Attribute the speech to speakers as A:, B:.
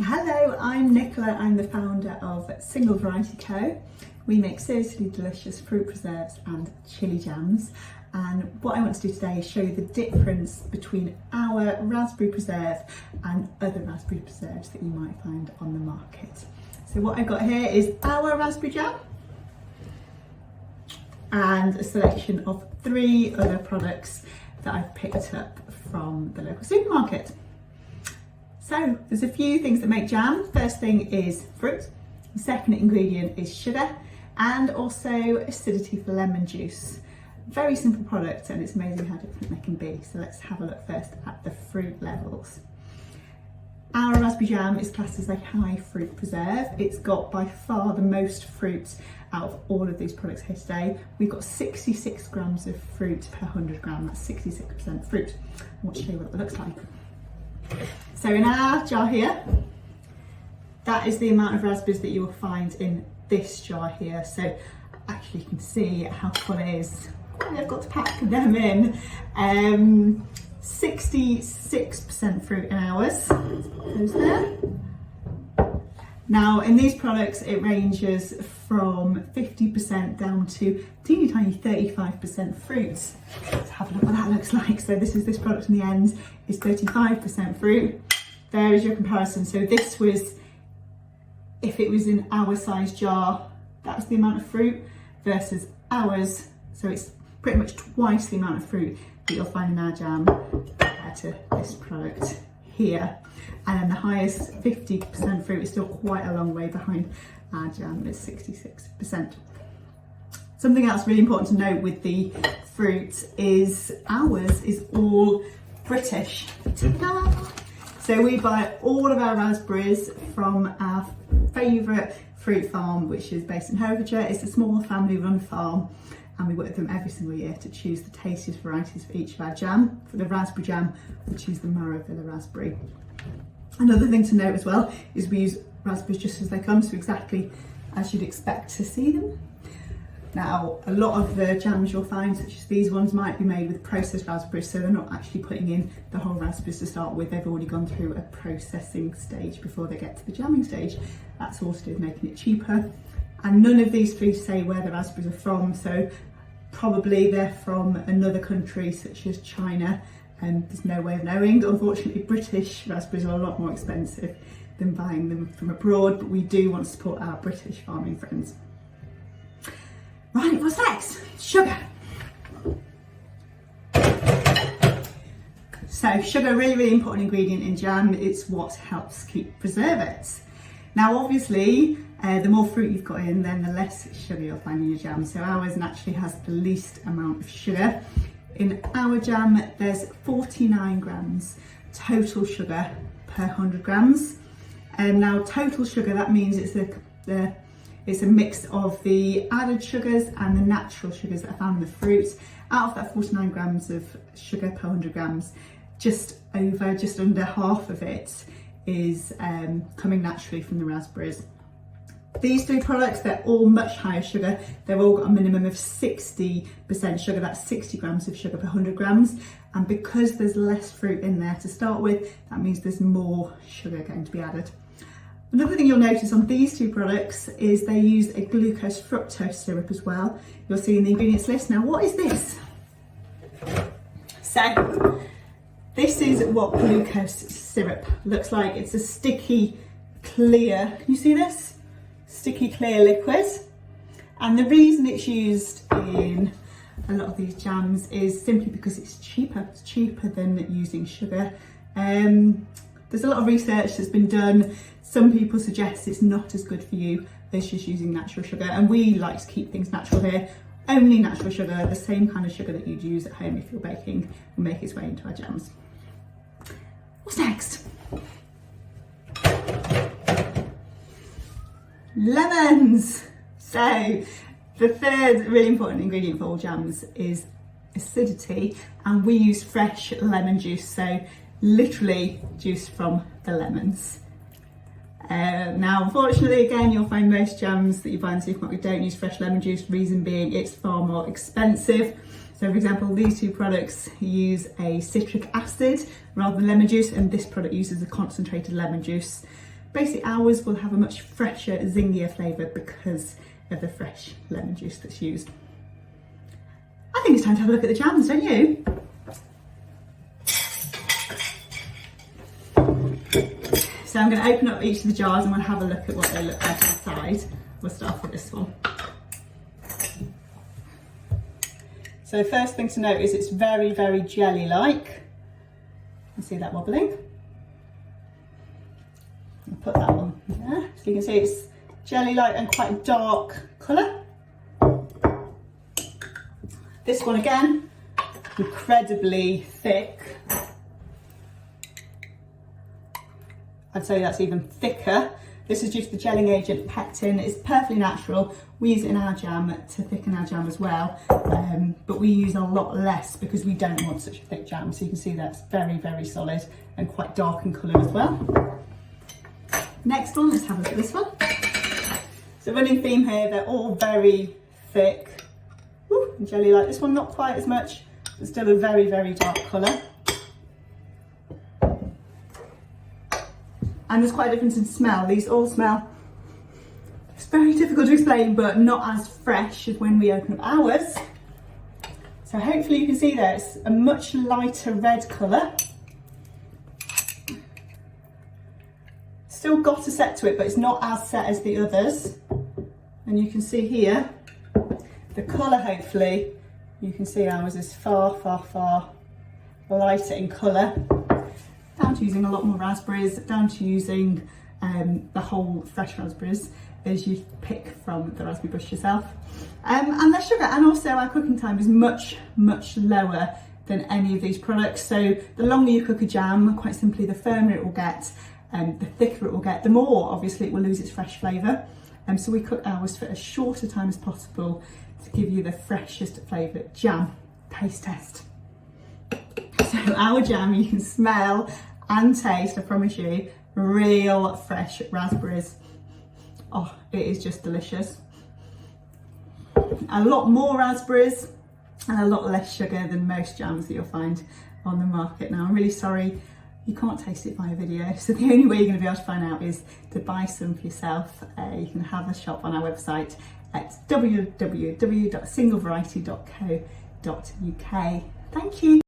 A: Hello, I'm Nicola. I'm the founder of Single Variety Co. We make seriously delicious fruit preserves and chilli jams. And what I want to do today is show you the difference between our raspberry preserve and other raspberry preserves that you might find on the market. So what I've got here is our raspberry jam and a selection of 3 other products that I've picked up from the local supermarket. So there's a few things that make jam. First thing is fruit. The second ingredient is sugar and also acidity for lemon juice. Very simple product and it's amazing how different they can be. So let's have a look first at the fruit levels. Our raspberry jam is classed as a high fruit preserve. It's got by far the most fruit out of all of these products here today. We've got 66 grams of fruit per 100 gram. That's 66% fruit. I want to show you what it looks like. So in our jar here, that is the amount of raspberries that you will find in this jar here. So actually you can see how full it is. I've got to pack them in. 66% fruit in ours. Let's put those there. Now in these products it ranges from 50% down to teeny tiny 35% fruit. Let's have a look what that looks like. So this product in the end is 35% fruit. There is your comparison. So this was, if it was in our size jar, that was the amount of fruit versus ours. So it's pretty much twice the amount of fruit that you'll find in our jam compared to this product here. And then the highest 50% fruit is still quite a long way behind our jam at 66%. Something else really important to note with the fruit is ours is all British. Ta-da! So we buy all of our raspberries from our favourite fruit farm, which is based in Herefordshire. It's a small family-run farm, and we work with them every single year to choose the tastiest varieties for each of our jam. For the raspberry jam, we choose the Maravilla Raspberry. Another thing to note as well is we use raspberries just as they come, so exactly as you'd expect to see them. Now, a lot of the jams you'll find, such as these ones, might be made with processed raspberries, so they're not actually putting in the whole raspberries to start with. They've already gone through a processing stage before they get to the jamming stage. That's all to do with making it cheaper. And none of these foods say where the raspberries are from, so probably they're from another country such as China, and there's no way of knowing. Unfortunately, British raspberries are a lot more expensive than buying them from abroad, but we do want to support our British farming friends. Right, what's next? Sugar. So sugar, really important ingredient in jam. It's what helps keep preserve it. Now obviously, the more fruit you've got in, then the less sugar you'll find in your jam. So ours naturally has the least amount of sugar. In our jam, there's 49 grams total sugar per 100 grams. And now total sugar, that means it's a mix of the added sugars and the natural sugars that are found in the fruit. Out of that 49 grams of sugar per 100 grams, just under half of it is coming naturally from the raspberries. These 3 products, they're all much higher sugar. They've all got a minimum of 60% sugar, that's 60 grams of sugar per 100 grams. And because there's less fruit in there to start with, that means there's more sugar going to be added. Another thing you'll notice on these 2 products is they use a glucose fructose syrup as well. You'll see in the ingredients list. Now, what is this? So, this is what glucose syrup looks like. It's a sticky, clear, can you see this? Sticky, clear liquid. And the reason it's used in a lot of these jams is simply because it's cheaper. It's cheaper than using sugar. There's a lot of research that's been done. Some people suggest it's not as good for you as just using natural sugar, and we like to keep things natural here. Only natural sugar, the same kind of sugar that you'd use at home if you're baking, will make its way into our jams. What's next? Lemons! So the third really important ingredient for all jams is acidity, and we use fresh lemon juice, so literally juice from the lemons. Now, unfortunately, again, you'll find most jams that you buy in the supermarket don't use fresh lemon juice, reason being it's far more expensive. So for example, these 2 products use a citric acid rather than lemon juice, and this product uses a concentrated lemon juice. basically ours will have a much fresher, zingier flavour because of the fresh lemon juice that's used. I think it's time to have a look at the jams, don't you? So I'm going to open up each of the jars and we'll have a look at what they look like inside. We'll start with this one. So the first thing to note is it's very, very jelly-like. You can see that wobbling. I'll put that one there. So you can see it's jelly-like and quite a dark colour. This one again, incredibly thick. I'd say that's even thicker. This is just the gelling agent pectin. It's perfectly natural. We use it in our jam to thicken our jam as well, but we use a lot less because we don't want such a thick jam. So you can see that's very, very solid and quite dark in colour as well. Next one, let's have a look at this one. So running theme here, they're all very thick. Woo, and jelly-like. This one not quite as much, but still a very, very dark colour. And there's quite a difference in smell. These all smell, it's very difficult to explain, but not as fresh as when we open up ours. So hopefully you can see there, it's a much lighter red colour. Still got a set to it, but it's not as set as the others. And you can see here, the colour hopefully, you can see ours is far, far, far lighter in colour. Down to using a lot more raspberries, down to using the whole fresh raspberries as you pick from the raspberry bush yourself. And less sugar, and also our cooking time is much, much lower than any of these products. So the longer you cook a jam, quite simply, the firmer it will get, the thicker it will get, the more obviously it will lose its fresh flavour. So we cook ours for as short a time as possible to give you the freshest flavoured jam. Taste test. So our jam, you can smell and taste, I promise you, real fresh raspberries. Oh, it is just delicious. A lot more raspberries and a lot less sugar than most jams that you'll find on the market. Now, I'm really sorry you can't taste it via video, so the only way you're going to be able to find out is to buy some for yourself. You can have a shop on our website at www.singlevariety.co.uk. Thank you.